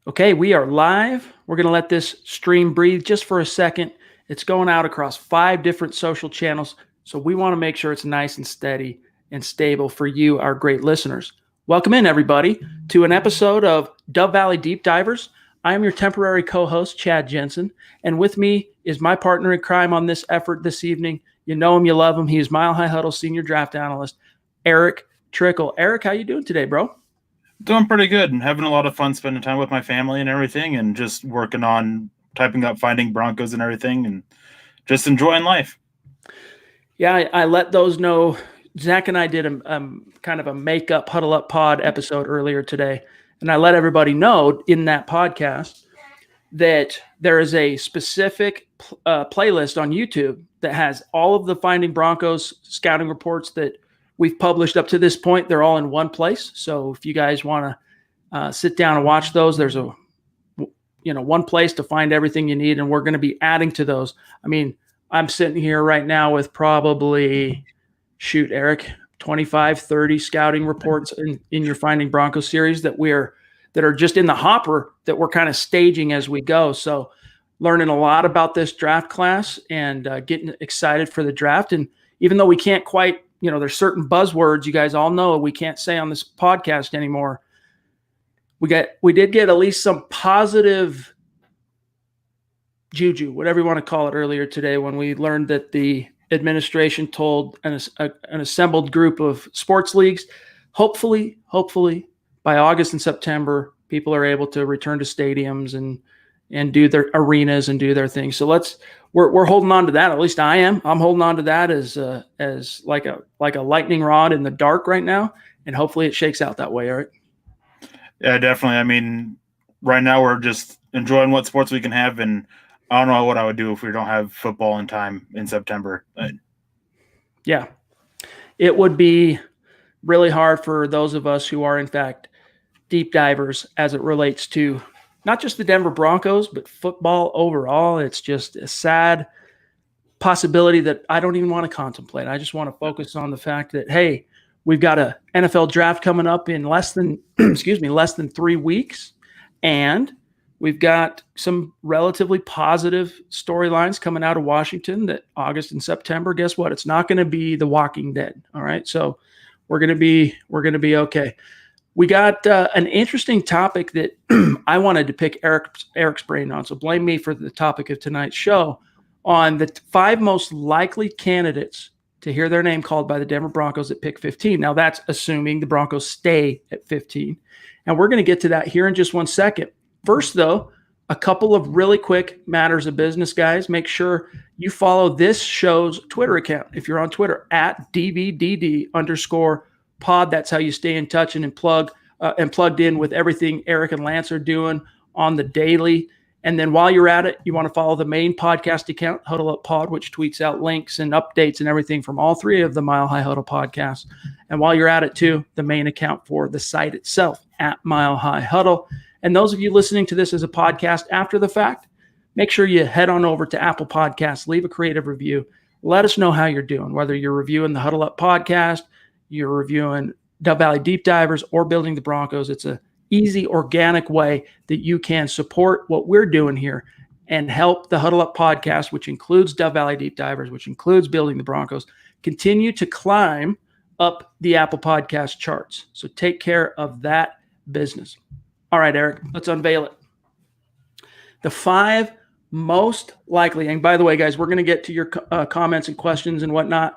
Okay, we are live. We're going to let this stream breathe just for a second. It's going out across 5 different social channels, so we want to make sure it's nice and steady and stable for you, our great listeners. Welcome in, everybody, to an episode of Dove Valley Deep Divers. I am your temporary co-host, Chad Jensen, and with me is my partner in crime on this effort this evening. You know him, you love him. He is Mile High Huddle Senior Draft Analyst, Erick Trickel. Erick, how you doing today, bro? Doing pretty good and having a lot of fun spending time with my family and everything, and just working on typing up finding Broncos and everything, and just enjoying life. Yeah, I let those know. Zach and I did a kind of a makeup huddle up pod episode earlier today, and I let everybody know in that podcast that there is a specific playlist on YouTube that has all of the Finding Broncos scouting reports that we've published up to this point. They're all in one place. So if you guys want to sit down and watch those, there's one place to find everything you need. And we're going to be adding to those. I mean, I'm sitting here right now with probably, Erick, 25, 30 scouting reports in your Finding Broncos series that are just in the hopper that we're kind of staging as we go. So learning a lot about this draft class and getting excited for the draft. And even though we can't quite, there's certain buzzwords you guys all know we can't say on this podcast anymore. We did get at least some positive juju, whatever you want to call it, earlier today when we learned that the administration told an assembled group of sports leagues, hopefully by August and September, people are able to return to stadiums and do their arenas and do their thing. So we're holding on to that. At least I am. I'm holding on to that as like a lightning rod in the dark right now. And hopefully it shakes out that way, Erick. Yeah, definitely. I mean, right now we're just enjoying what sports we can have, and I don't know what I would do if we don't have football in time in September. Yeah, it would be really hard for those of us who are in fact deep divers as it relates to not just the Denver Broncos, but football overall. It's just a sad possibility that I don't even want to contemplate. I just want to focus on the fact that, hey, we've got a NFL draft coming up in less than 3 weeks. And we've got some relatively positive storylines coming out of Washington that August and September, guess what? It's not going to be The Walking Dead. All right. So we're going to be okay. We got an interesting topic that I wanted to pick Erick's brain on. So blame me for the topic of tonight's show on the 5 most likely candidates to hear their name called by the Denver Broncos at pick 15. Now that's assuming the Broncos stay at 15. And we're going to get to that here in just one second. First, though, a couple of really quick matters of business, guys. Make sure you follow this show's Twitter account. If you're on Twitter, at @DVDD_pod. That's how you stay in touch and plugged in with everything Erick and Lance are doing on the daily. And then while you're at it, you want to follow the main podcast account, Huddle Up Pod, which tweets out links and updates and everything from all 3 of the Mile High Huddle podcasts. And while you're at it too, the main account for the site itself, at Mile High Huddle. And those of you listening to this as a podcast after the fact, make sure you head on over to Apple Podcasts, leave a creative review. Let us know how you're doing, whether you're reviewing the Huddle Up podcast, you're reviewing Dove Valley Deep Divers, or Building the Broncos. It's a easy, organic way that you can support what we're doing here and help the Huddle Up podcast, which includes Dove Valley Deep Divers, which includes Building the Broncos, continue to climb up the Apple Podcast charts. So take care of that business. All right, Erick, let's unveil it. The 5 most likely, and by the way, guys, we're going to get to your comments and questions and whatnot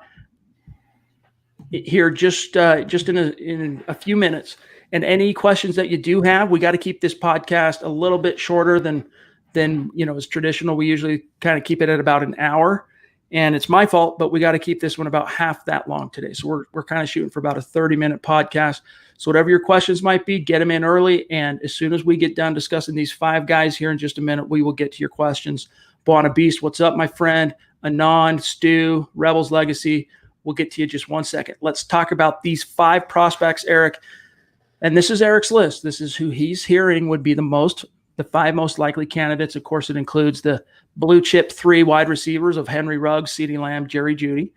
here just in a few minutes. And any questions that you do have, we got to keep this podcast a little bit shorter than is traditional. We usually kind of keep it at about an hour, and it's my fault, but we got to keep this one about half that long today. So we're kind of shooting for about a 30-minute podcast. So whatever your questions might be, get them in early. And as soon as we get done discussing these 5 guys here in just a minute, we will get to your questions. Buona Beast, what's up, my friend? Anon, Stu, Rebels Legacy. We'll get to you just one second. Let's talk about these 5 prospects, Erick. And this is Erick's list. This is who he's hearing would be the 5 most likely candidates. Of course, it includes the blue chip 3 wide receivers of Henry Ruggs, CeeDee Lamb, Jerry Jeudy.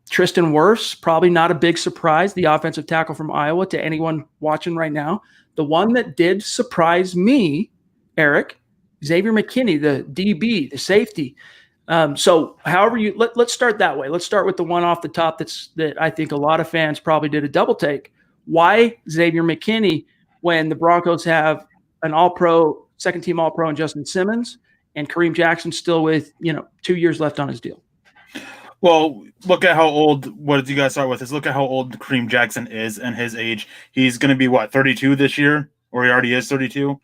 Tristan Wirfs, probably not a big surprise, the offensive tackle from Iowa to anyone watching right now. The one that did surprise me Eric, Xavier McKinney, the DB, the safety. So however let's start that way. Let's start with the one off the top that I think a lot of fans probably did a double take. Why Xavier McKinney when the Broncos have an all-pro, second-team all-pro in Justin Simmons and Kareem Jackson still with, 2 years left on his deal? Well, look at how old. What did you guys start with? Is look at how old Kareem Jackson is and his age. He's going to be 32 this year, or he already is 32.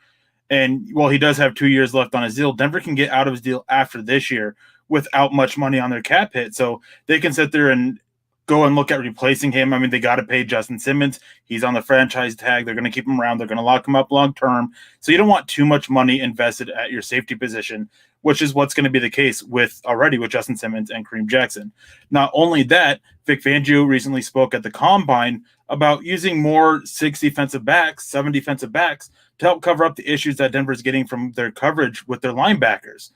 And while he does have 2 years left on his deal, Denver can get out of his deal after this year without much money on their cap hit. So they can sit there and go and look at replacing him. I mean, they got to pay Justin Simmons. He's on the franchise tag. They're going to keep him around. They're going to lock him up long term. So you don't want too much money invested at your safety position, which is what's going to be the case with Justin Simmons and Kareem Jackson. Not only that, Vic Fangio recently spoke at the Combine about using more 7 defensive backs to help cover up the issues that Denver's getting from their coverage with their linebackers.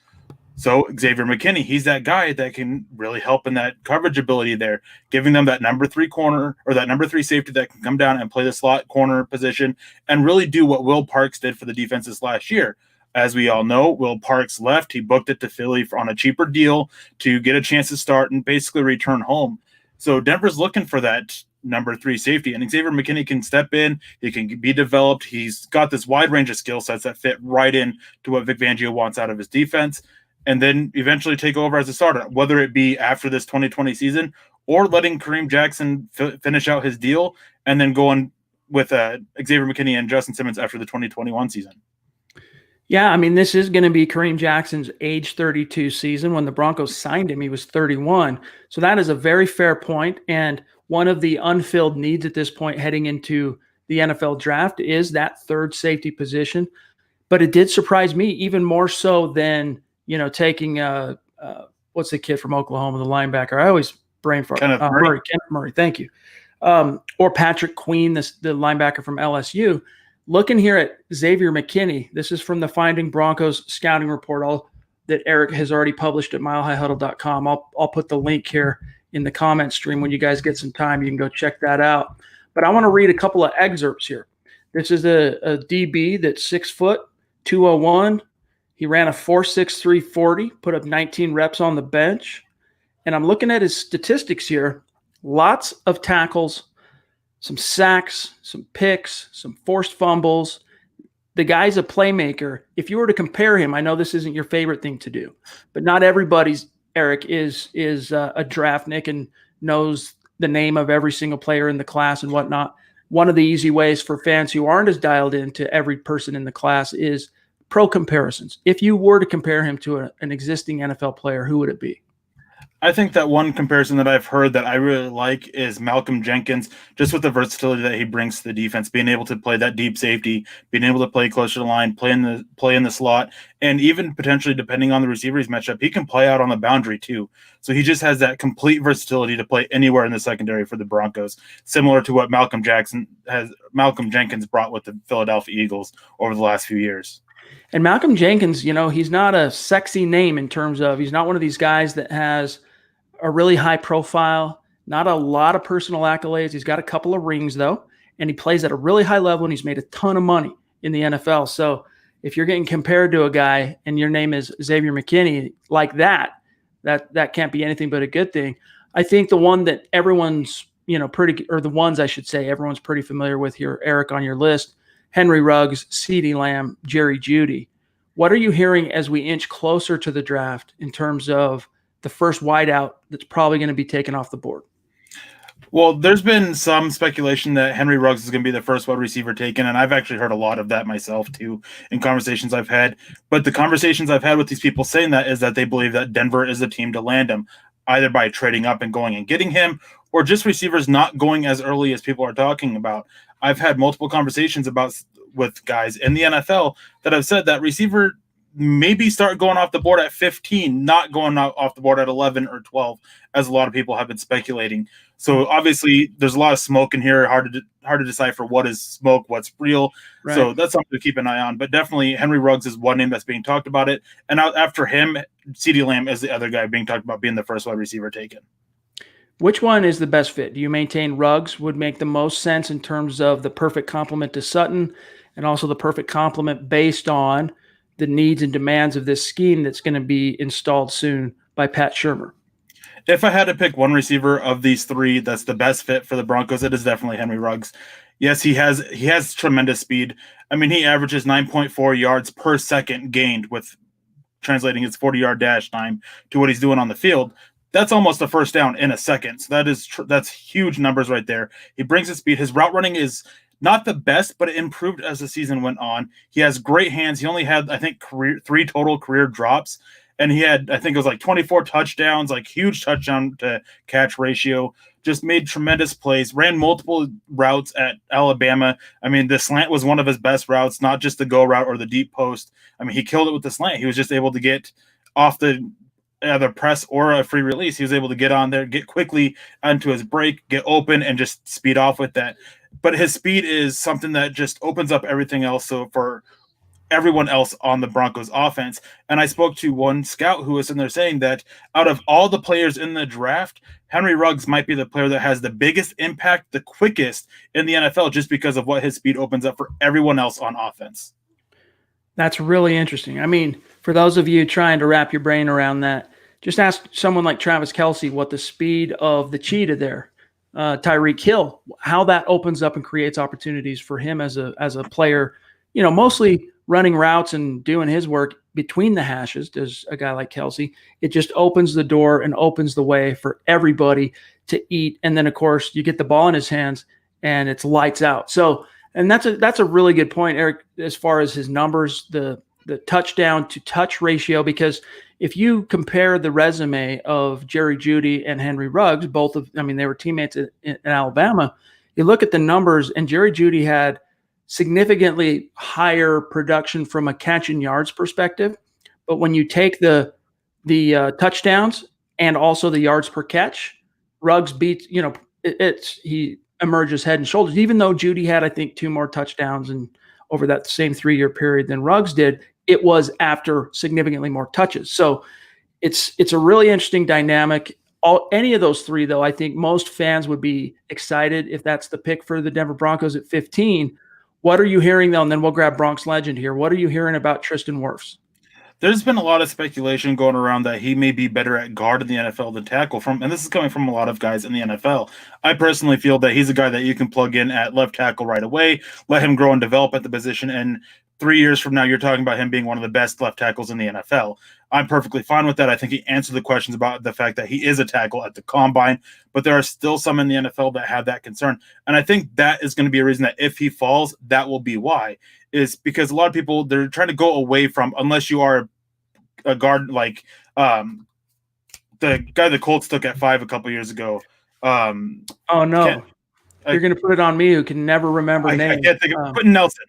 So Xavier McKinney, he's that guy that can really help in that coverage ability there, giving them that number 3 corner or that number 3 safety that can come down and play the slot corner position and really do what Will Parks did for the defenses last year. As we all know, Will Parks left. He booked it to Philly on a cheaper deal to get a chance to start and basically return home. So Denver's looking for that number 3 safety, and Xavier McKinney can step in. He can be developed. He's got this wide range of skill sets that fit right in to what Vic Fangio wants out of his defense, and then eventually take over as a starter, whether it be after this 2020 season or letting Kareem Jackson finish out his deal and then going with Xavier McKinney and Justin Simmons after the 2021 season. Yeah, I mean, this is going to be Kareem Jackson's age 32 season. When the Broncos signed him, he was 31. So that is a very fair point. And one of the unfilled needs at this point heading into the NFL draft is that third safety position. But it did surprise me even more so than, taking what's the kid from Oklahoma, the linebacker? I always brain fart. Kenneth Murray, thank you. Or Patrick Queen, the linebacker from LSU. Looking here at Xavier McKinney, this is from the Finding Broncos scouting report that Eric has already published at milehighhuddle.com. I'll put the link here in the comment stream. When you guys get some time, you can go check that out. But I want to read a couple of excerpts here. This is a DB that's 6 foot, 201. He ran a 4.63 40, put up 19 reps on the bench. And I'm looking at his statistics here. Lots of tackles, some sacks, some picks, some forced fumbles. The guy's a playmaker. If you were to compare him, I know this isn't your favorite thing to do, but not everybody's, Eric, is a draftnik and knows the name of every single player in the class and whatnot. One of the easy ways for fans who aren't as dialed into every person in the class is pro comparisons. If you were to compare him to an existing NFL player, who would it be? I think that one comparison that I've heard that I really like is Malcolm Jenkins, just with the versatility that he brings to the defense, being able to play that deep safety, being able to play closer to the line, play in the slot, and even potentially, depending on the receiver's matchup, he can play out on the boundary too. So he just has that complete versatility to play anywhere in the secondary for the Broncos, similar to what Malcolm Jenkins brought with the Philadelphia Eagles over the last few years. And Malcolm Jenkins, he's not a sexy name in terms of he's not one of these guys that has a really high profile, not a lot of personal accolades. He's got a couple of rings though, and he plays at a really high level and he's made a ton of money in the NFL. So if you're getting compared to a guy and your name is Xavier McKinney like that can't be anything but a good thing. I think the one that everyone's, the ones I should say, everyone's pretty familiar with here, Eric, on your list, Henry Ruggs, CeeDee Lamb, Jerry Jeudy. What are you hearing as we inch closer to the draft in terms of the first wideout that's probably going to be taken off the board? Well, there's been some speculation that Henry Ruggs is going to be the first wide receiver taken, and I've actually heard a lot of that myself too in conversations I've had. But the conversations I've had with these people saying that is that they believe that Denver is the team to land him, either by trading up and going and getting him, or just receivers not going as early as people are talking about. I've had multiple conversations with guys in the NFL that have said that receiver maybe start going off the board at 15, not going off the board at 11 or 12, as a lot of people have been speculating. So obviously there's a lot of smoke in here, hard to decipher what is smoke, what's real. Right. So that's something to keep an eye on. But definitely Henry Ruggs is one name that's being talked about it. And after him, CeeDee Lamb is the other guy being talked about being the first wide receiver taken. Which one is the best fit? Do you maintain Ruggs would make the most sense in terms of the perfect complement to Sutton and also the perfect complement based on the needs and demands of this scheme that's going to be installed soon by Pat Shurmur. If I had to pick one receiver of these three that's the best fit for the Broncos, it is definitely Henry Ruggs. Yes, he has tremendous speed. I mean, he averages 9.4 yards per second gained, with translating his 40-yard dash time to what he's doing on the field. That's almost a first down in a second. So that's huge numbers right there. He brings his speed. His route running is not the best, but it improved as the season went on. He has great hands. He only had, I think, 3 total career drops. And he had, I think it was like 24 touchdowns, like huge touchdown to catch ratio, just made tremendous plays, ran multiple routes at Alabama. I mean, the slant was one of his best routes, not just the go route or the deep post. I mean, he killed it with the slant. He was just able to get off the either press or a free release. He was able to get on there, get quickly onto his break, get open, and just speed off with that. But his speed is something that just opens up everything else. So for everyone else on the Broncos offense. And I spoke to one scout who was in there saying that out of all the players in the draft, Henry Ruggs might be the player that has the biggest impact, the quickest in the NFL, just because of what his speed opens up for everyone else on offense. That's really interesting. I mean, for those of you trying to wrap your brain around that, just ask someone like Travis Kelce what the speed of the cheetah there, Tyreek Hill, how that opens up and creates opportunities for him as a player, mostly running routes and doing his work between the hashes. Does a guy like Kelce, it just opens the door and opens the way for everybody to eat. And then, of course, you get the ball in his hands and it's lights out. So, and that's a really good point, Eric, as far as his numbers, the touchdown to touch ratio, because if you compare the resume of Jerry Jeudy and Henry Ruggs, they were teammates in Alabama. You look at the numbers, and Jerry Jeudy had significantly higher production from a catch and yards perspective. But when you take the touchdowns and also the yards per catch, Ruggs beats, he emerges head and shoulders, even though Jeudy had, I think, 2 more touchdowns and over that same 3-year period than Ruggs did. It was after significantly more touches. So it's a really interesting dynamic. Any of those 3, though, I think most fans would be excited if that's the pick for the Denver Broncos at 15. What are you hearing, though? And then we'll grab Bronx Legend here. What are you hearing about Tristan Wirfs? There's been a lot of speculation going around that he may be better at guard in the NFL than tackle, and this is coming from a lot of guys in the NFL. I personally feel that he's a guy that you can plug in at left tackle right away, let him grow and develop at the position, and 3 years from now, you're talking about him being one of the best left tackles in the NFL. I'm perfectly fine with that. I think he answered the questions about the fact that he is a tackle at the combine, but there are still some in the NFL that have that concern. And I think that is going to be a reason that if he falls, that will be why, is because a lot of people, they're trying to go away from, unless you are a guard like the guy the Colts took at 5 a couple years ago. Oh, no. You're going to put it on me, who can never remember names. I can't think of Quentin Nelson.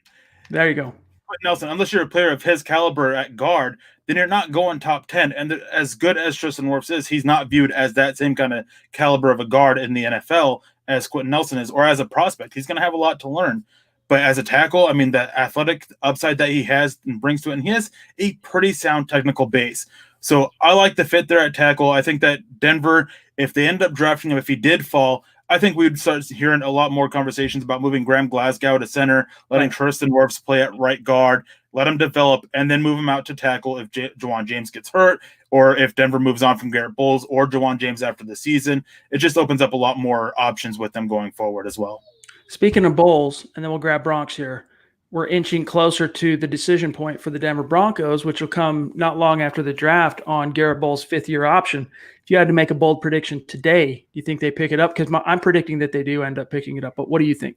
There you go. Nelson, unless you're a player of his caliber at guard, then you're not going top 10. And as good as Tristan Wirfs is, he's not viewed as that same kind of caliber of a guard in the NFL as Quentin Nelson is, or as a prospect. He's going to have a lot to learn. But as a tackle, I mean, the athletic upside that he has and brings to it, and he has a pretty sound technical base. So I like the fit there at tackle. I think that Denver, if they end up drafting him, if he did fall, I think we would start hearing a lot more conversations about moving Graham Glasgow to center, letting Tristan Wirfs play at right guard, let him develop, and then move him out to tackle if Juwan James gets hurt, or if Denver moves on from Garrett Bolles or Juwan James after the season. It just opens up a lot more options with them going forward as well. Speaking of Bolles, and then we'll grab Bronx here, we're inching closer to the decision point for the Denver Broncos, which will come not long after the draft on Garrett Bolles' 5th-year option. If you had to make a bold prediction today, do you think they pick it up? Because I'm predicting that they do end up picking it up. But what do you think?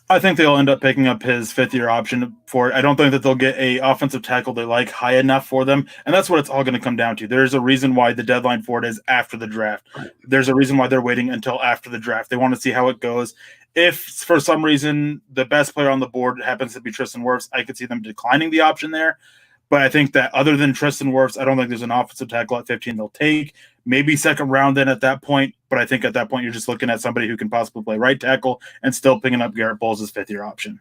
I think they'll end up picking up his 5th-year option for it. I don't think that they'll get a offensive tackle they like high enough for them, and that's what it's all going to come down to. There's a reason why the deadline for it is after the draft. There's a reason why they're waiting until after the draft. They want to see how it goes. If for some reason the best player on the board happens to be Tristan Wirfs, I could see them declining the option there. But I think that other than Tristan Wirfs, I don't think there's an offensive tackle at 15 they'll take. Maybe second round then at that point. But I think at that point you're just looking at somebody who can possibly play right tackle and still picking up Garrett Bolles' 5th-year option.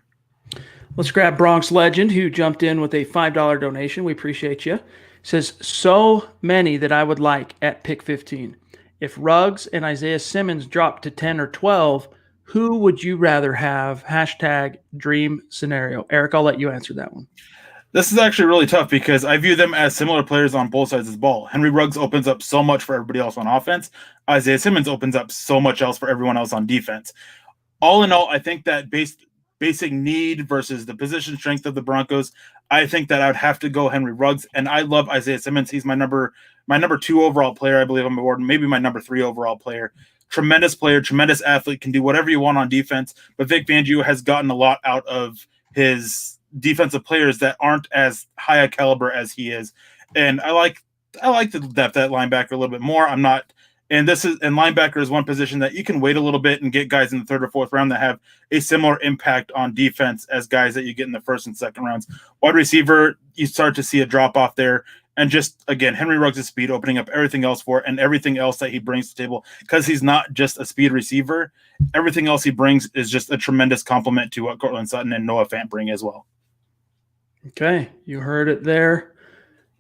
Let's grab Bronx Legend, who jumped in with a $5 donation. We appreciate you. Says, so many that I would like at pick 15. If Ruggs and Isaiah Simmons drop to 10 or 12, who would you rather have? #dream scenario. Eric, I'll let you answer that one. This is actually really tough because I view them as similar players on both sides of the ball. Henry Ruggs opens up so much for everybody else on offense. Isaiah Simmons opens up so much else for everyone else on defense. All in all, I think that basic need versus the position strength of the Broncos, I think that I would have to go Henry Ruggs, and I love Isaiah Simmons. He's my number 2 overall player, I believe, on the board, maybe my number 3 overall player. Tremendous player, tremendous athlete, can do whatever you want on defense, but Vic Fangio has gotten a lot out of his defensive players that aren't as high a caliber as he is. And I like the depth at linebacker a little bit more. And linebacker is one position that you can wait a little bit and get guys in the 3rd or 4th round that have a similar impact on defense as guys that you get in the 1st and 2nd rounds. Wide receiver, you start to see a drop off there. And just, again, Henry Ruggs' speed opening up everything else for it and everything else that he brings to the table, because he's not just a speed receiver. Everything else he brings is just a tremendous compliment to what Cortland Sutton and Noah Fant bring as well. Okay, you heard it there.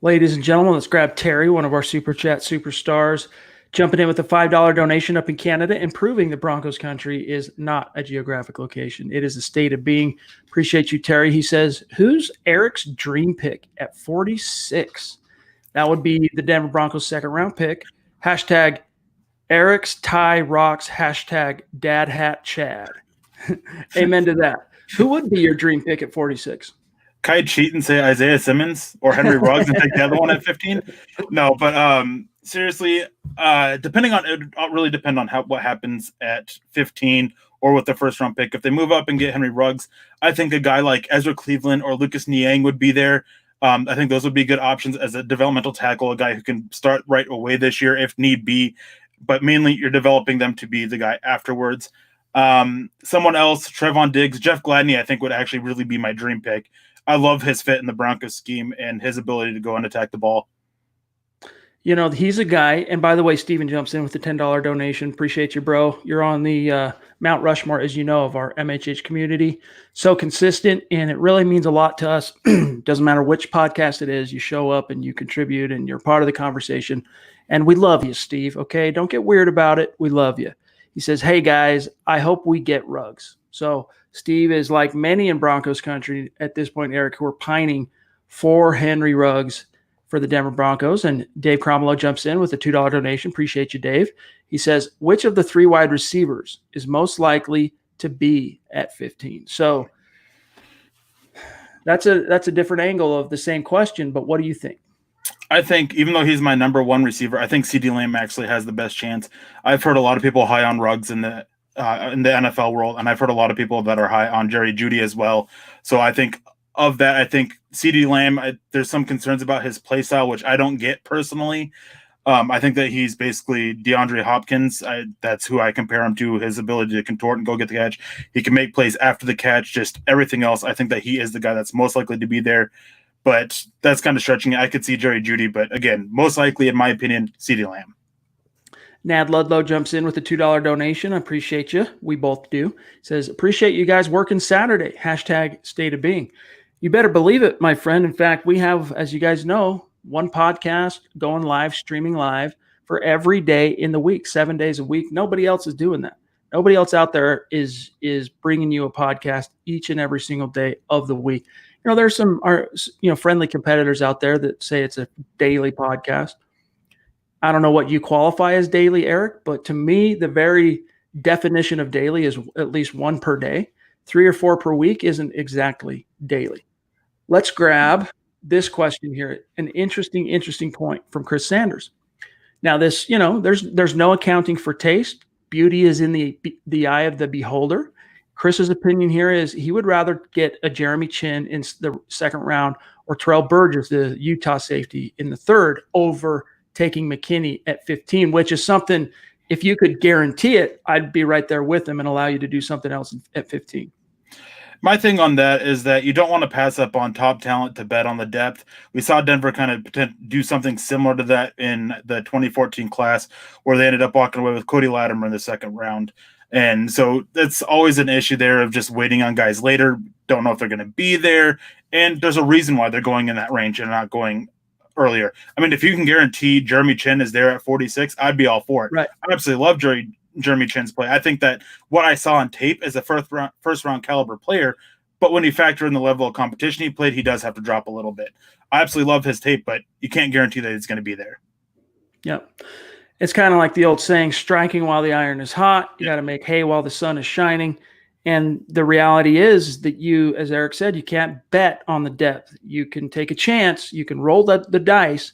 Ladies and gentlemen, let's grab Terry, one of our Super Chat superstars, jumping in with a $5 donation up in Canada and proving that Broncos country is not a geographic location. It is a state of being. Appreciate you, Terry. He says, who's Erick's dream pick at 46? That would be the Denver Broncos 2nd round pick. Hashtag Erick's tie rocks. Hashtag dad hat Chad. Amen to that. Who would be your dream pick at 46? Can I cheat and say Isaiah Simmons or Henry Ruggs and take the other one at 15? No, but seriously, it'll really depend on what happens at 15 or with the 1st round pick. If they move up and get Henry Ruggs, I think a guy like Ezra Cleveland or Lucas Niang would be there. I think those would be good options as a developmental tackle, a guy who can start right away this year if need be, but mainly you're developing them to be the guy afterwards. Someone else, Trevon Diggs, Jeff Gladney, I think would actually really be my dream pick. I love his fit in the Broncos scheme and his ability to go and attack the ball. You know, he's a guy, and by the way, Steven jumps in with the $10 donation. Appreciate you, bro. You're on the Mount Rushmore, as you know, of our MHH community. So consistent, and it really means a lot to us. Doesn't matter which podcast it is, you show up and you contribute and you're part of the conversation. And we love you, Steve, okay? Don't get weird about it. We love you. He says, hey, guys, I hope we get Ruggs. So Steve is like many in Broncos country at this point, Eric, who are pining for Henry Ruggs for the Denver Broncos. And Dave Cromwell jumps in with a $2 donation. Appreciate you, Dave. He says, which of the 3 wide receivers is most likely to be at 15? So that's a different angle of the same question, but what do you think? I think even though he's my number 1 receiver, I think CeeDee Lamb actually has the best chance. I've heard a lot of people high on Ruggs in the NFL world, and I've heard a lot of people that are high on Jerry Jeudy as well. So I think of that, I think CeeDee Lamb, there's some concerns about his play style, which I don't get personally. I think that he's basically DeAndre Hopkins. That's who I compare him to, his ability to contort and go get the catch. He can make plays after the catch, just everything else. I think that he is the guy that's most likely to be there. But that's kind of stretching it. I could see Jerry Jeudy, but again, most likely, in my opinion, CeeDee Lamb. Nad Ludlow jumps in with a $2 donation. I appreciate you. We both do. Says, appreciate you guys working Saturday. Hashtag state of being. You better believe it, my friend. In fact, we have, as you guys know, 1 podcast going live, streaming live for every day in the week, 7 days a week. Nobody else is doing that. Nobody else out there is bringing you a podcast each and every single day of the week. You know, there's some friendly competitors out there that say it's a daily podcast. I don't know what you qualify as daily, Eric, but to me, the very definition of daily is at least 1 per day. 3 or 4 per week isn't exactly daily. Let's grab this question here. An interesting point from Chris Sanders. Now, this, there's no accounting for taste. Beauty is in the eye of the beholder. Chris's opinion here is he would rather get a Jeremy Chin in the 2nd round or Terrell Burgess, the Utah safety, in the 3rd over taking McKinney at 15, which is something, if you could guarantee it, I'd be right there with him and allow you to do something else at 15. My thing on that is that you don't want to pass up on top talent to bet on the depth. We saw Denver kind of do something similar to that in the 2014 class where they ended up walking away with Cody Latimer in the 2nd round. And so that's always an issue there of just waiting on guys later. Don't know if they're going to be there. And there's a reason why they're going in that range and not going earlier. I mean, if you can guarantee Jeremy Chin is there at 46, I'd be all for it. Right. I absolutely love Jeremy Chin's play. I think that what I saw on tape is a first round caliber player, but when you factor in the level of competition he played, he does have to drop a little bit. I absolutely love his tape, but you can't guarantee that it's going to be there. Yep. It's kind of like the old saying, striking while the iron is hot. You got to make hay while the sun is shining. And the reality is that you, as Eric said, you can't bet on the depth. You can take a chance. You can roll the dice.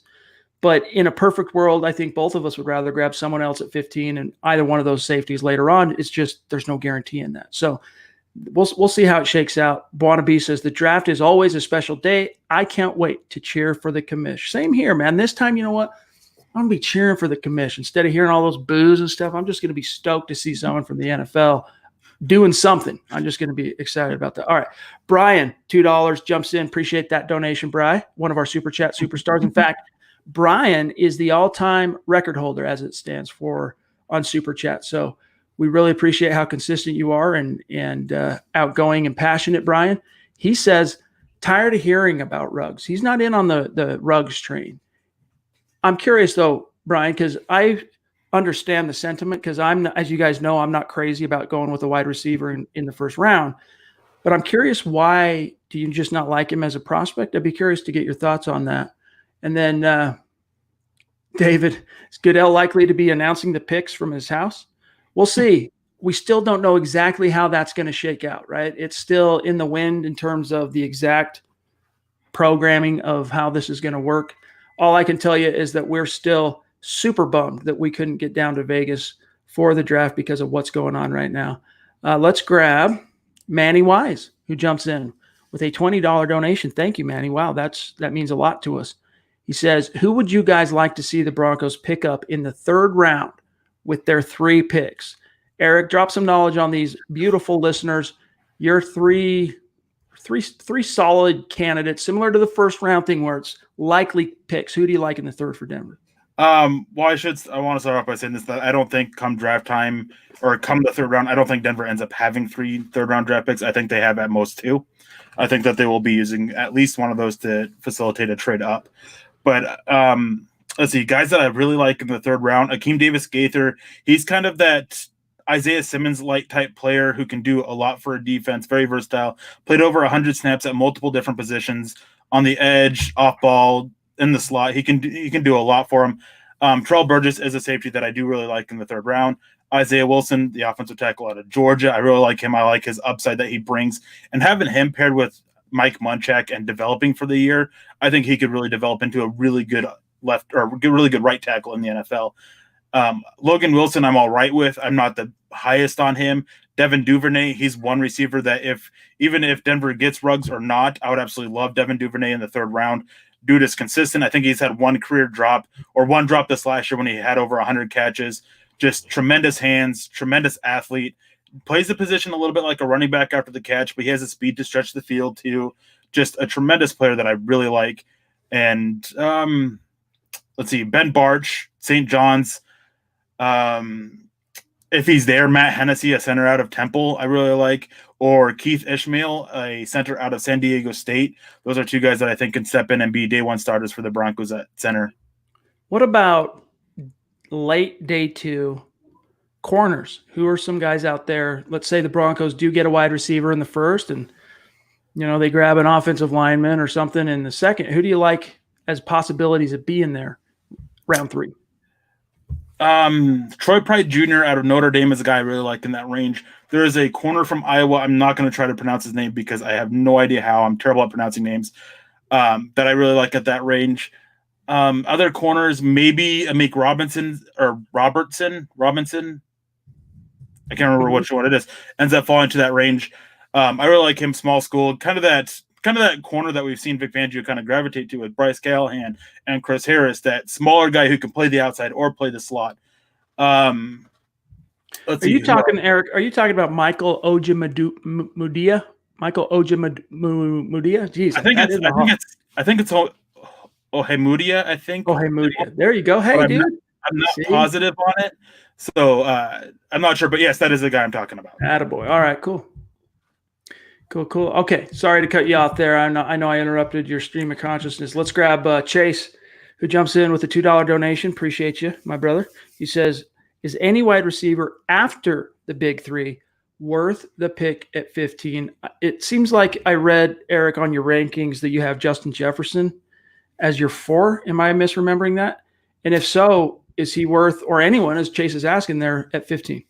But in a perfect world, I think both of us would rather grab someone else at 15 and either one of those safeties later on. It's just there's no guarantee in that. So we'll see how it shakes out. Buonabe says the draft is always a special day. I can't wait to cheer for the commish. Same here, man. This time, you know what? I'm going to be cheering for the commish. Instead of hearing all those boos and stuff, I'm just going to be stoked to see someone from the NFL doing something. I'm just going to be excited about that. All right. Brian, $2 jumps in. Appreciate that donation, Brian. One of our Super Chat superstars. In fact, Brian is the all-time record holder as it stands for on Super Chat. So we really appreciate how consistent you are and outgoing and passionate, Brian. He says, tired of hearing about Ruggs. He's not in on the Ruggs train. I'm curious, though, Brian, because I understand the sentiment because as you guys know, I'm not crazy about going with a wide receiver in the first round. But I'm curious, why do you just not like him as a prospect? I'd be curious to get your thoughts on that. And then, David, is Goodell likely to be announcing the picks from his house? We'll see. We still don't know exactly how that's going to shake out, right? It's still in the wind in terms of the exact programming of how this is going to work. All I can tell you is that we're still super bummed that we couldn't get down to Vegas for the draft because of what's going on right now. Let's grab Manny Wise, who jumps in with a $20 donation. Thank you, Manny. Wow, that means a lot to us. He says, who would you guys like to see the Broncos pick up in the third round with their 3 picks? Eric, drop some knowledge on these beautiful listeners. Your three solid candidates, similar to the first round thing where it's likely picks. Who do you like in the third for Denver? Well, I want to start off by saying this, that I don't think come draft time or come the third round, I don't think Denver ends up having 3 third-round draft picks. I think they have at most 2. I think that they will be using at least one of those to facilitate a trade up. But let's see, guys that I really like in the third round, Akeem Davis-Gaither, he's kind of that Isaiah Simmons light type player who can do a lot for a defense, very versatile, played over 100 snaps at multiple different positions on the edge, off ball, in the slot. He can do a lot for him. Terrell Burgess is a safety that I do really like in the third round. Isaiah Wilson, the offensive tackle out of Georgia, I really like him. I like his upside that he brings, and having him paired with Mike Munchak and developing for the year, I think he could really develop into a really good really good right tackle in the NFL. Logan Wilson, I'm all right with. I'm not the highest on him. Devin Duvernay, he's one receiver that even if Denver gets Ruggs or not, I would absolutely love Devin Duvernay in the third round. Dude is consistent. I think he's had one drop this last year when he had over 100 catches. Just tremendous hands, tremendous athlete. Plays the position a little bit like a running back after the catch, but he has the speed to stretch the field too. Just a tremendous player that I really like. And let's see, Ben Barch, St. John's. If he's there, Matt Hennessy, a center out of Temple, I really like. Or Keith Ishmael, a center out of San Diego State. Those are 2 guys that I think can step in and be day 1 starters for the Broncos at center. What about late day 2 corners? Who are some guys out there? Let's say the Broncos do get a wide receiver in the first and, they grab an offensive lineman or something in the second. Who do you like as possibilities of being there round 3? Troy Pride Jr. out of Notre Dame is a guy I really like in that range. There is a corner from Iowa. I'm not going to try to pronounce his name because I have no idea how. I'm terrible at pronouncing names. That I really like at that range. Other corners, maybe Amik Robinson. I can't remember which one it is. Ends up falling to that range. I really like him, small school, kind of that corner that we've seen Vic Fangio kind of gravitate to with Bryce Callahan and Chris Harris, that smaller guy who can play the outside or play the slot. Are you talking, Eric? Are you talking about Michael Ojemudia? Michael Ojemudia? Jeez, I think it's Ojemudia. I think Ojemudia. There you go. Hey, but dude. I'm not positive on it, so I'm not sure. But yes, that is the guy I'm talking about. Attaboy. All right, cool. Okay, sorry to cut you off there. I know I interrupted your stream of consciousness. Let's grab Chase, who jumps in with a $2 donation. Appreciate you, my brother. He says, is any wide receiver after the big 3 worth the pick at 15? It seems like I read, Eric, on your rankings that you have Justin Jefferson as your 4. Am I misremembering that? And if so, is he worth, or anyone, as Chase is asking, there at 15?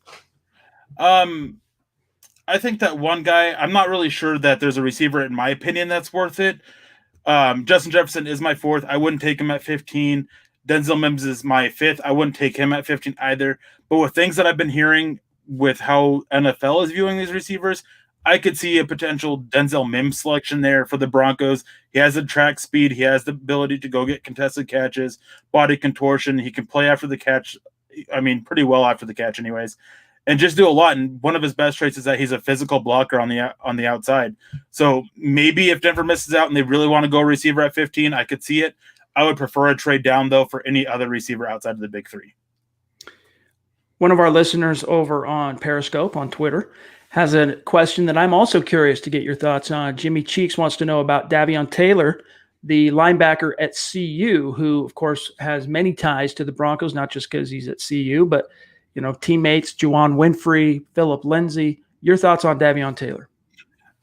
I think that one guy, I'm not really sure that there's a receiver, in my opinion, that's worth it. Justin Jefferson is my 4th. I wouldn't take him at 15. Denzel Mims is my 5th. I wouldn't take him at 15 either. But with things that I've been hearing with how NFL is viewing these receivers, I could see a potential Denzel Mims selection there for the Broncos. He has the track speed. He has the ability to go get contested catches, body contortion. He can play after the catch. I mean, pretty well after the catch anyways, and just do a lot. And one of his best traits is that he's a physical blocker on the outside. So maybe if Denver misses out and they really want to go receiver at 15, I could see it. I would prefer a trade down, though, for any other receiver outside of the big 3. One of our listeners over on Periscope on Twitter has a question that I'm also curious to get your thoughts on. Jimmy Cheeks wants to know about Dabbyon Taylor, the linebacker at CU, who, of course, has many ties to the Broncos, not just because he's at CU, but, teammates, Juwan Winfrey, Phillip Lindsay. Your thoughts on Dabbyon Taylor?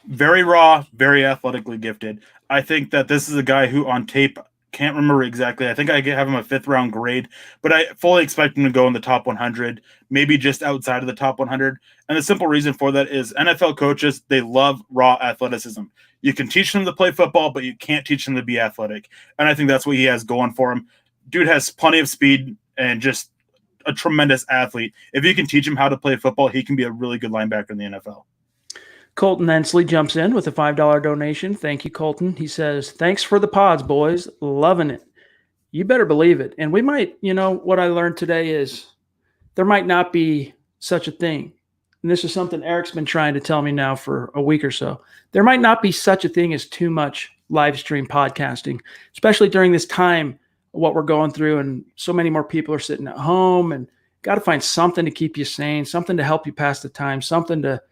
Very raw, very athletically gifted. I think that this is a guy who on tape, can't remember exactly, I think I have him a 5th round grade, but I fully expect him to go in the top 100, maybe just outside of the top 100. And the simple reason for that is NFL coaches, they love raw athleticism. You can teach them to play football, but you can't teach them to be athletic. And I think that's what he has going for him. Dude has plenty of speed and just a tremendous athlete. If you can teach him how to play football, he can be a really good linebacker in the NFL. Colton Ensley jumps in with a $5 donation. Thank you, Colton. He says, thanks for the pods, boys. Loving it. You better believe it. And we might, what I learned today is there might not be such a thing. And this is something Eric's been trying to tell me now for a week or so. There might not be such a thing as too much live stream podcasting, especially during this time, what we're going through. And so many more people are sitting at home, and got to find something to keep you sane, something to help you pass the time, something to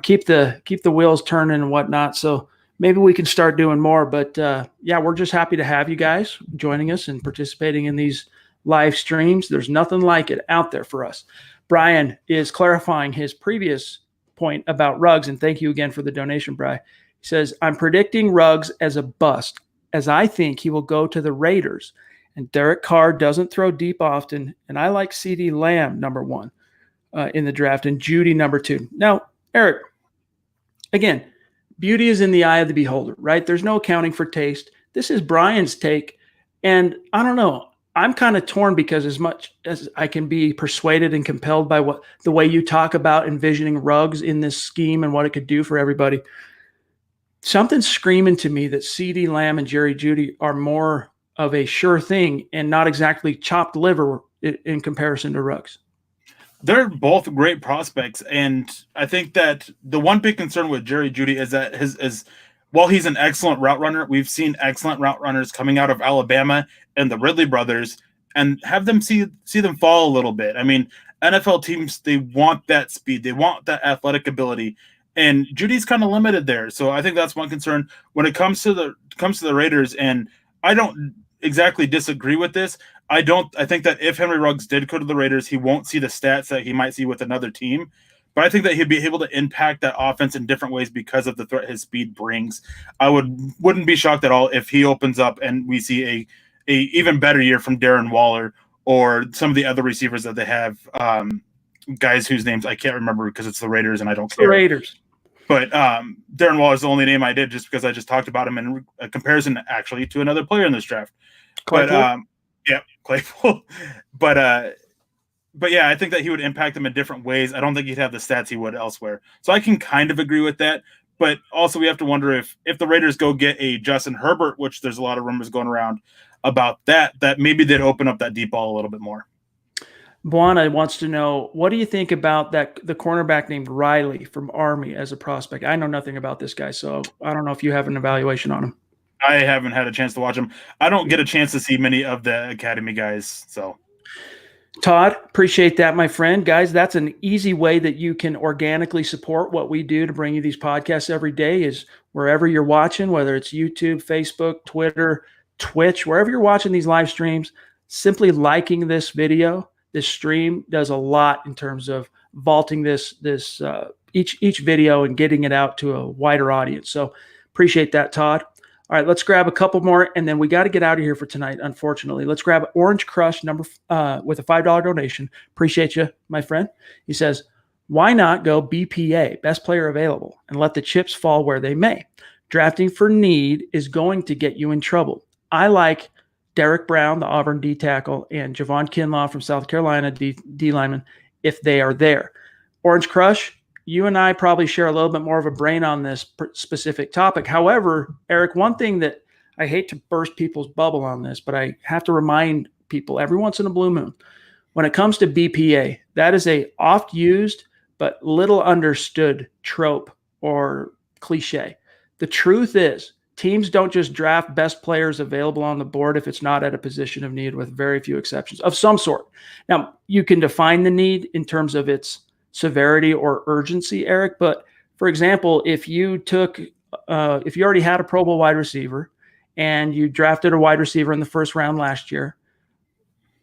keep the wheels turning and whatnot. So maybe we can start doing more. But we're just happy to have you guys joining us and participating in these live streams. There's nothing like it out there for us. Brian is clarifying his previous point about Ruggs, and thank you again for the donation, Brian. He says, I'm predicting Ruggs as a bust, as I think he will go to the Raiders. And Derek Carr doesn't throw deep often, and I like CeeDee Lamb number 1 in the draft, and Judy number 2. Now, Eric, again, beauty is in the eye of the beholder, right? There's no accounting for taste. This is Brian's take, and I don't know. I'm kind of torn because as much as I can be persuaded and compelled by the way you talk about envisioning Ruggs in this scheme and what it could do for everybody, something's screaming to me that CeeDee Lamb and Jerry Jeudy are more of a sure thing and not exactly chopped liver in comparison to Ruggs. They're both great prospects, and I think that the one big concern with Jerry Jeudy is that while he's an excellent route runner, we've seen excellent route runners coming out of Alabama and the Ridley brothers, and have them see them fall a little bit. I mean, NFL teams, they want that speed, they want that athletic ability, and Judy's kind of limited there. So I think that's one concern when it comes to the Raiders. And I don't exactly disagree with this. I think that if Henry Ruggs did go to the Raiders, he won't see the stats that he might see with another team. But I think that he'd be able to impact that offense in different ways because of the threat his speed brings. I wouldn't be shocked at all if he opens up and we see a even better year from Darren Waller or some of the other receivers that they have, guys whose names I can't remember because it's the Raiders and I don't care. The Raiders. But Darren Waller is the only name I did just because I just talked about him in a comparison actually to another player in this draft. Claypool? But Claypool. But yeah, I think that he would impact them in different ways. I don't think he'd have the stats he would elsewhere. So I can kind of agree with that. But also we have to wonder if the Raiders go get a Justin Herbert, which there's a lot of rumors going around about that maybe they'd open up that deep ball a little bit more. Buana wants to know, what do you think about the cornerback named Riley from Army as a prospect? I know nothing about this guy, so I don't know if you have an evaluation on him. I haven't had a chance to watch him. I don't get a chance to see many of the academy guys. So, Todd, appreciate that, my friend. Guys, that's an easy way that you can organically support what we do to bring you these podcasts every day is wherever you're watching, whether it's YouTube, Facebook, Twitter, Twitch, wherever you're watching these live streams, simply liking this video, this stream does a lot in terms of vaulting this each video and getting it out to a wider audience. So appreciate that, Todd. All right, let's grab a couple more, and then we got to get out of here for tonight, unfortunately. Let's grab Orange Crush with a $5 donation. Appreciate you, my friend. He says, why not go BPA, best player available, and let the chips fall where they may? Drafting for need is going to get you in trouble. I like Derek Brown, the Auburn D tackle, and Javon Kinlaw from South Carolina, D lineman, if they are there. Orange Crush, you and I probably share a little bit more of a brain on this specific topic. However, Eric, one thing that I hate to burst people's bubble on this, but I have to remind people every once in a blue moon, when it comes to BPA, that is a oft used but little understood trope or cliche. The truth is, teams don't just draft best players available on the board if it's not at a position of need, with very few exceptions of some sort. Now, you can define the need in terms of its severity or urgency, Eric. But for example, if you already had a Pro Bowl wide receiver and you drafted a wide receiver in the first round last year,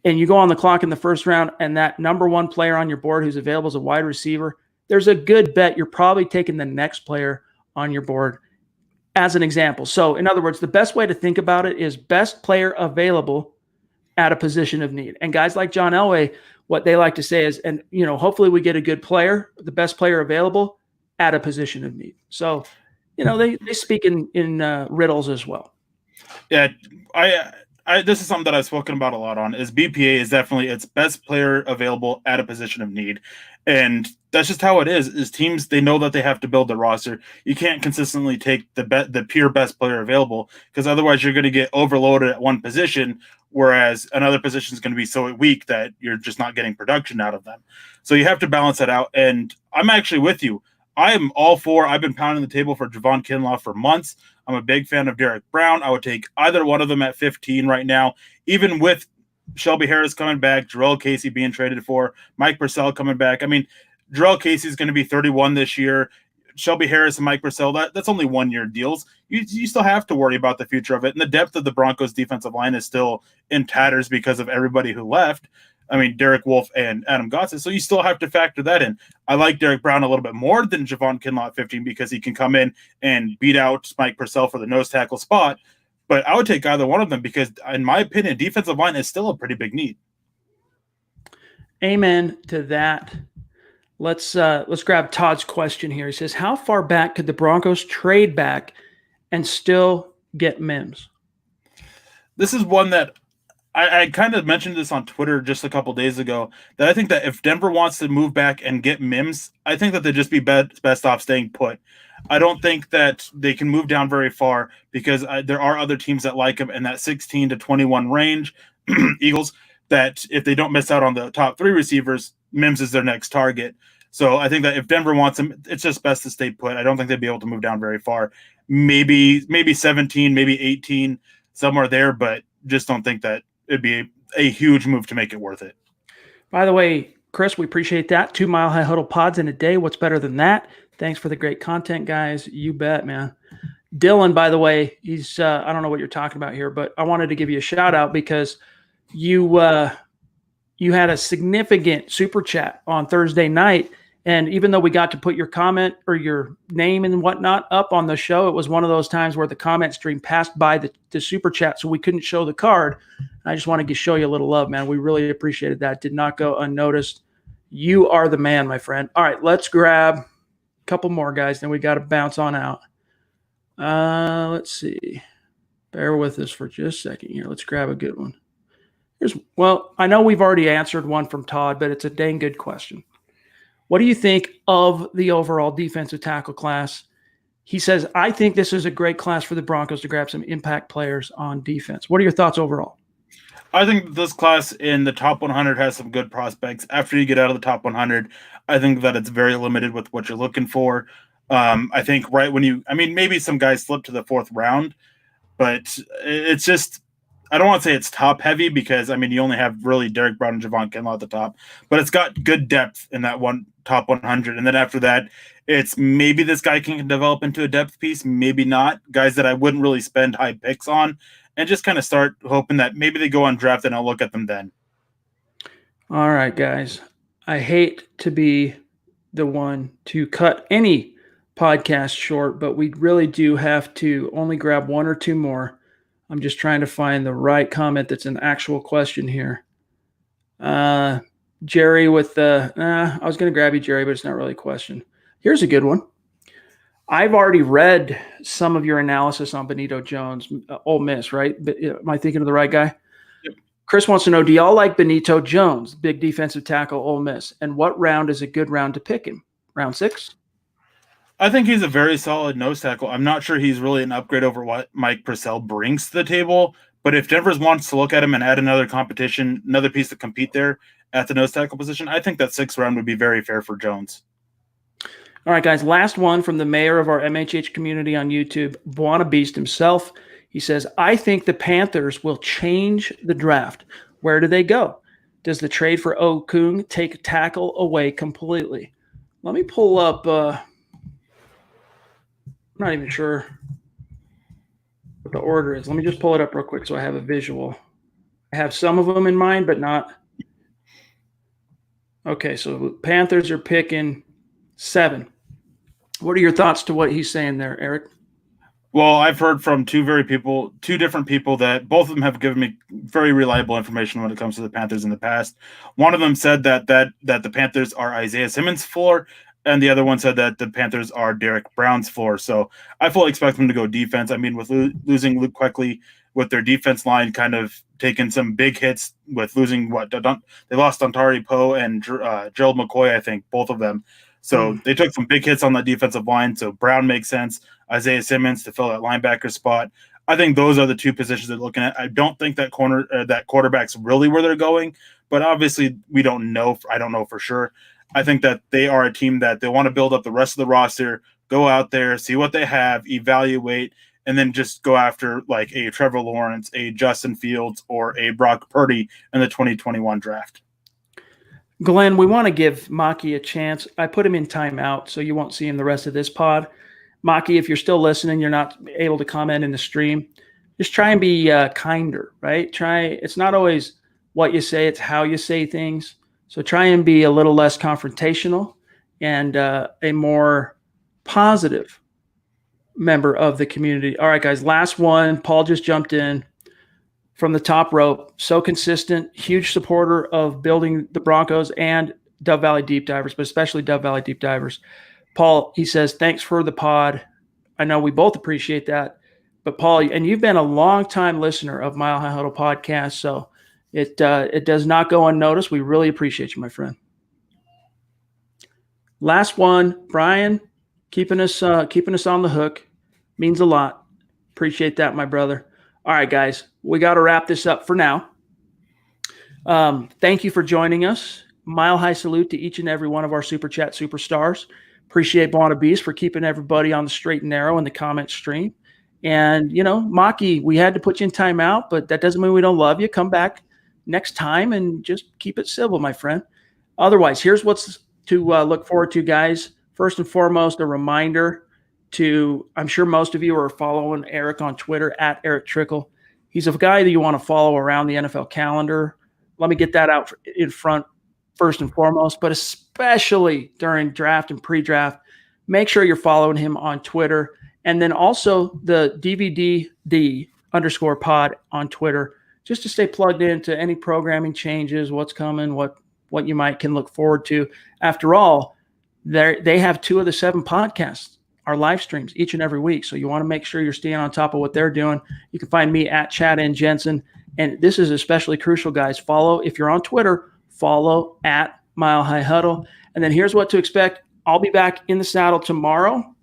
and you go on the clock in the first round and that number one player on your board who's available is a wide receiver, there's a good bet you're probably taking the next player on your board as an example. So in other words, the best way to think about it is best player available at a position of need. And guys like John Elway, what they like to say is, and hopefully we get a good player, the best player available at a position of need. So, they speak in riddles as well. Yeah, this is something that I've spoken about a lot on, is BPA is definitely its best player available at a position of need. And that's just how it is teams, they know that they have to build the roster. You can't consistently take the pure best player available, because otherwise you're going to get overloaded at one position, whereas another position is going to be so weak that you're just not getting production out of them. So you have to balance that out. And I'm actually with you. I am all for, I've been pounding the table for Javon Kinlaw for months. I'm a big fan of Derek Brown. I would take either one of them at 15 right now, even with Shelby Harris coming back, Jarrell Casey being traded for, Mike Purcell coming back. I mean, Jarrell Casey is going to be 31 this year. Shelby Harris and Mike Purcell, that's only 1-year deals. You still have to worry about the future of it. And the depth of the Broncos defensive line is still in tatters because of everybody who left. I mean, Derek Wolfe and Adam Gotsis. So you still have to factor that in. I like Derek Brown a little bit more than Javon Kinlaw at 15 because he can come in and beat out Mike Purcell for the nose tackle spot. But I would take either one of them because, in my opinion, defensive line is still a pretty big need. Amen to that. Let's grab Todd's question here. He says, how far back could the Broncos trade back and still get Mims? This is one that I kind of mentioned this on Twitter just a couple days ago, that I think that if Denver wants to move back and get Mims, I think that they'd just be best off staying put. I don't think that they can move down very far because there are other teams that like him in that 16 to 21 range, Eagles, that if they don't miss out on the top 3 receivers, Mims is their next target. So I think that if Denver wants him, it's just best to stay put. I don't think they'd be able to move down very far. Maybe 17, maybe 18, somewhere there, but just don't think that it'd be a huge move to make it worth it. By the way, Chris, we appreciate that. 2 Mile High Huddle pods in a day. What's better than that? Thanks for the great content, guys. You bet, man. Dylan, by the way, he's I don't know what you're talking about here, but I wanted to give you a shout out because you had a significant super chat on Thursday night. And even though we got to put your comment or your name and whatnot up on the show, it was one of those times where the comment stream passed by the super chat, so we couldn't show the card. I just wanted to show you a little love, man. We really appreciated that. Did not go unnoticed. You are the man, my friend. All right, let's grab a couple more, guys. Then we got to bounce on out. Let's see. Bear with us for just a second here. Let's grab a good one. Well, I know we've already answered one from Todd, but it's a dang good question. What do you think of the overall defensive tackle class? He says, I think this is a great class for the Broncos to grab some impact players on defense. What are your thoughts overall? I think this class in the top 100 has some good prospects. After you get out of the top 100, I think that it's very limited with what you're looking for. I think right when maybe some guys slip to the 4th round, but it's just, I don't want to say it's top heavy because, you only have really Derek Brown and Javon Kinlaw at the top, but it's got good depth in that one top 100. And then after that, it's maybe this guy can develop into a depth piece, maybe not. Guys that I wouldn't really spend high picks on and just kind of start hoping that maybe they go undrafted and I'll look at them then. All right, guys. I hate to be the one to cut any podcast short, but we really do have to only grab one or two more. I'm just trying to find the right comment that's an actual question here. Jerry with the, I was going to grab you, Jerry, but it's not really a question. Here's a good one. I've already read some of your analysis on Benito Jones, Ole Miss, right? But, am I thinking of the right guy? Yep. Chris wants to know, do y'all like Benito Jones, big defensive tackle, Ole Miss? And what round is a good round to pick him? Round 6? I think he's a very solid nose tackle. I'm not sure he's really an upgrade over what Mike Purcell brings to the table. But if Denver wants to look at him and add another competition, another piece to compete there at the nose tackle position, I think that 6th round would be very fair for Jones. All right, guys, last one from the mayor of our MHH community on YouTube, Buona Beast himself. He says, I think the Panthers will change the draft. Where do they go? Does the trade for Okung take tackle away completely? Let me pull up. I'm not even sure what the order is. Let me just pull it up real quick so I have a visual. I have some of them in mind, but not. Okay, so Panthers are picking 7. What are your thoughts to what he's saying there, Eric? Well, I've heard from two different people that both of them have given me very reliable information when it comes to the Panthers in the past. One of them said that the Panthers are Isaiah Simmons' floor, and the other one said that the Panthers are Derek Brown's floor. So I fully expect them to go defense. I mean, with losing Luke Kuechly, with their defense line kind of taking some big hits with losing they lost Dontari Poe and Gerald McCoy, I think, both of them. So they took some big hits on the defensive line. So Brown makes sense. Isaiah Simmons to fill that linebacker spot. I think those are the two positions they're looking at. I don't think that quarterback's really where they're going, but obviously we don't know. I don't know for sure. I think that they are a team that they want to build up the rest of the roster, go out there, see what they have, evaluate, and then just go after like a Trevor Lawrence, a Justin Fields, or a Brock Purdy in the 2021 draft. Glenn, we want to give Maki a chance. I put him in timeout, so you won't see him the rest of this pod. Maki, if you're still listening, you're not able to comment in the stream, just try and be kinder, right? It's not always what you say, it's how you say things. So try and be a little less confrontational and a more positive member of the community. All right, guys, last one. Paul just jumped in from the top rope. So consistent, huge supporter of building the Broncos and Dove Valley Deep Divers, but especially Dove Valley Deep Divers. Paul, he says, thanks for the pod. I know we both appreciate that. But Paul, and you've been a long-time listener of Mile High Huddle podcast, so it does not go unnoticed. We really appreciate you, my friend. Last one, Brian, keeping us on the hook means a lot. Appreciate that, my brother. All right, guys, we got to wrap this up for now. Thank you for joining us. Mile high salute to each and every one of our Super Chat superstars. Appreciate Buona Beast for keeping everybody on the straight and narrow in the comment stream. And, Maki, we had to put you in timeout, but that doesn't mean we don't love you. Come back next time and just keep it civil, my friend. Otherwise, here's what's to look forward to, guys. First and foremost, a reminder I'm sure most of you are following Eric on Twitter at Erick Trickel. He's a guy that you want to follow around the NFL calendar. Let me get that out in front first and foremost, but especially during draft and pre-draft, make sure you're following him on Twitter. And then also the DVDD_pod on Twitter, just to stay plugged into any programming changes, what's coming, what you can look forward to. After all, they have 2 of the 7 podcasts, our live streams each and every week. So you want to make sure you're staying on top of what they're doing. You can find me at Chad and Jensen. And this is especially crucial, guys. If you're on Twitter, follow at Mile High Huddle. And then here's what to expect. I'll be back in the saddle tomorrow,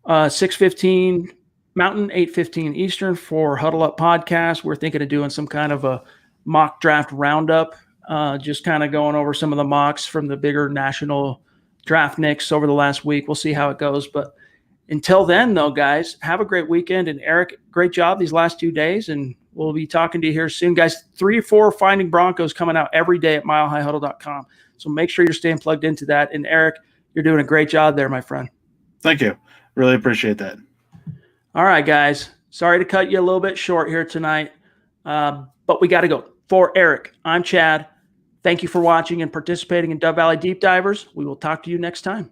6:15 Mountain, 8:15 Eastern for Huddle Up Podcast. We're thinking of doing some kind of a mock draft roundup, just kind of going over some of the mocks from the bigger national draft nicks over the last week. We'll see how it goes. But until then, though, guys, have a great weekend. And Eric, great job these last 2 days. And we'll be talking to you here soon, guys. 3 or 4 Finding Broncos coming out every day at milehighhuddle.com. So make sure you're staying plugged into that. And Eric, you're doing a great job there, my friend. Thank you. Really appreciate that. All right, guys. Sorry to cut you a little bit short here tonight, but we got to go. For Eric, I'm Chad. Thank you for watching and participating in Dove Valley Deep Divers. We will talk to you next time.